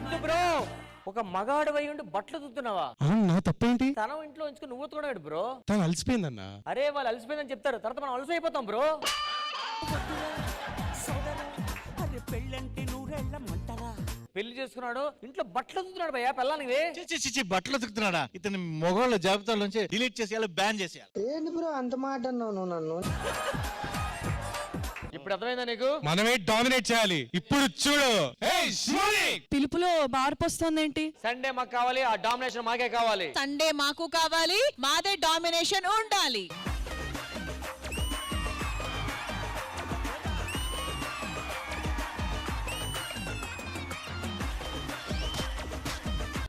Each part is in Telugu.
వద్దు బ్రో, ఒక మగాడు అయి ఉండి బట్టలు ఉతుకుతున్నావా? నా తప్పేంటి? తనం ఇంట్లో ఉంచుకుని నువ్వు ఉతుకున్నాడు బ్రో. తను అలసిపోయిందన్నా. అరే వాళ్ళు అలసిపోయిందని చెప్తారు, తర్వాత మనం అలసి అయిపోతాం బ్రో. పెళ్లి చేసుకున్నాడు, ఇంట్లో బట్టలు ఉతుకుతున్నాడు భయ్యా పెళ్ళానికి. బట్టలు ఉతుకుతున్నాడా? ఇతని మొగోళ్ళ జాబితాలోంచి డిలీట్ చేసేయాలి, బ్యాన్ చేసేయాలి. ఏంటి బ్రో అంత మాట అన్నావు నన్ను? ఇప్పుడు అర్థమైందా నీకు? మనమే డామినేట్ చేయాలి. ఇప్పుడు చూడు, పిలుపులో మార్పు వస్తుందేంటి? సండే మాకు కావాలి, ఆ డామినేషన్ మాకే కావాలి. సండే మాకు కావాలి, మాదే డామినేషన్ ఉండాలి.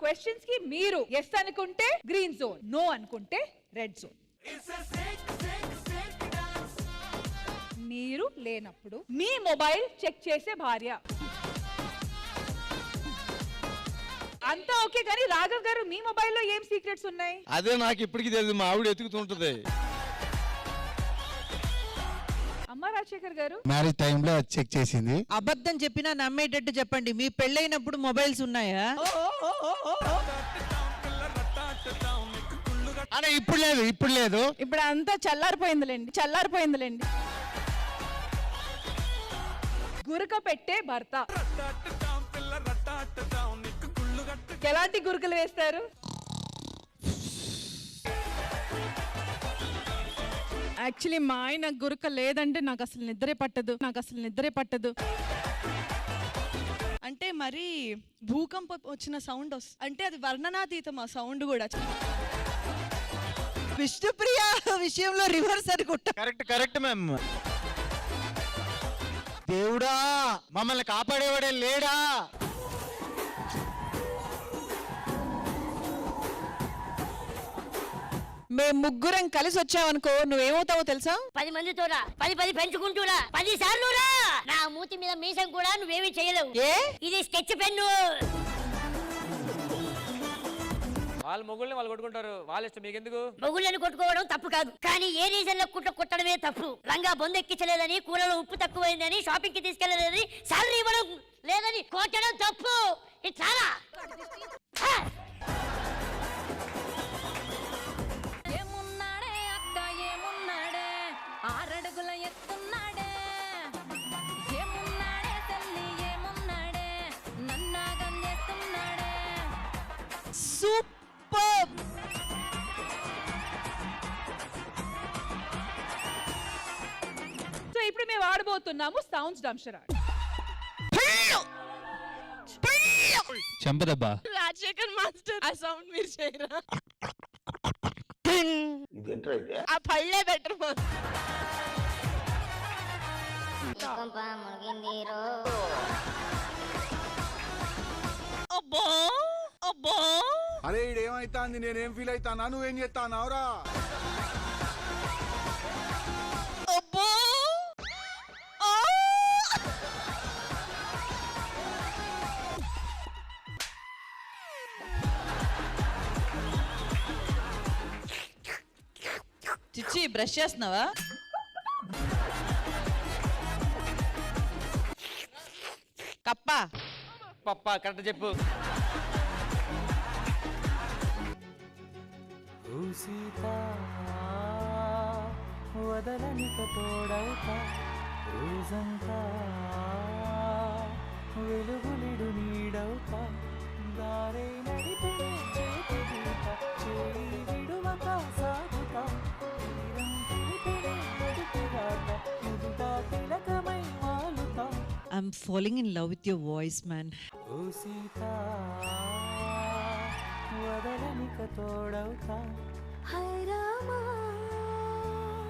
క్వశ్చన్స్ కి మీరు ఎస్ అనుకుంటే గ్రీన్ జోన్, నో అనుకుంటే రెడ్ జోన్. మీరు లేనప్పుడు మీ మొబైల్ చెక్ చేసే భార్య. అంతా ఓకే, కానీ రాఘవ్ గారు మీ మొబైల్లో ఏం సీక్రెట్స్ ఉన్నాయి? అదే నాకు ఇప్పటికీ తెలియదు, మా ఆవిడ ఎతుకుతుంటది. అమ్మ రాజశేఖర్ గారు మ్యారేజ్ టైంలో చెక్ చేసింది. అబద్ధం చెప్పినా నమ్మేటట్టు చెప్పండి. మీ పెళ్ళైనప్పుడు మొబైల్స్ ఉన్నాయా? అరే ఇప్పుడు లేదు, ఇప్పుడు లేదు. ఇప్పుడు అంతా చల్లారిపోయిందిలేండి. గురక పెట్టే భర్త ఎలాంటి గురుకులు వేస్తారు? యాక్చువల్లీ మా ఆయన గురక లేదంటే నాకు అసలు నిద్రే పట్టదు. అంటే మరి భూకంపం వచ్చిన సౌండ్ వస్తుంది, అంటే అది వర్ణనాతీతం ఆ సౌండ్ కూడా. విష్ణుప్రియ విషయంలో రివర్స్ అనుకుంటా. Correct ma'am. దేవుడా మమ్మల్ని కాపాడేవాడే లేడా? మేము ముగ్గురం కలిసి వచ్చావనుకో నువ్వేమవుతావో తెలుసా? 10 మందితో 10 పెంచుకుంటూరా 10 సార్లు రా. నా మూతి మీద మీసం కూడా నువ్వేమీ చేయలేవు. ఇది స్కెచ్ పెన్ను. వాళ్ళ మొగుళ్ళని వాళ్ళు కొట్టుకుంటారు, వాళ్ళ ఇష్టం, మీకెందుకు? మొగుళ్ళని కొట్టుకోవడం తప్పు కాదు, కానీ ఏ రీజన్ లో కుట్టడమే తప్పు. రంగా బొందు ఎక్కించలేదని, కూరలో ఉప్పు తక్కువైందని, షాపింగ్ కి తీసుకెళ్లలేదని, సాలరీ ఇవ్వడం లేదని కొట్టడం తప్పు. ఇది చాలా ఏమున్నాడే అక్క ఏమున్నాడే, 6 అడుగుల ఎత్తున్నాడే. ఏమున్నాడే తల్లి ఏమున్నాడే, నన్నాగం చేస్తున్నాడే. సూపర్. సో ఇప్పుడు మేము ఆడబోతున్నాము సౌండ్స్ డంషర్. చెంపదబ్బా. రాజశేఖర్ మాస్టర్ ఆ సౌండ్ మీరు చేయరా? ఆ పళ్ళే బెటర్. అబ్బో అరే ఇడేమైతాంది, నేనేం ఫీల్ అవుతానా, నువ్వేం చేస్తానావురా? అబ్బో చిచ్చి బ్రష్ చేస్తున్నావా? కప్ప పప్ప కరెక్ట్ చెప్పు. వదలనిక తోడవుతా, రోజంతా వెలుగులిడు నీడవుతా, దారే నడిపే చేయి విడువక సాగుతా, తిలకమై వాలుతా. I'm falling in love with your voice, man. ఓ సీత వదలనిక తోడవుతా. హై రామా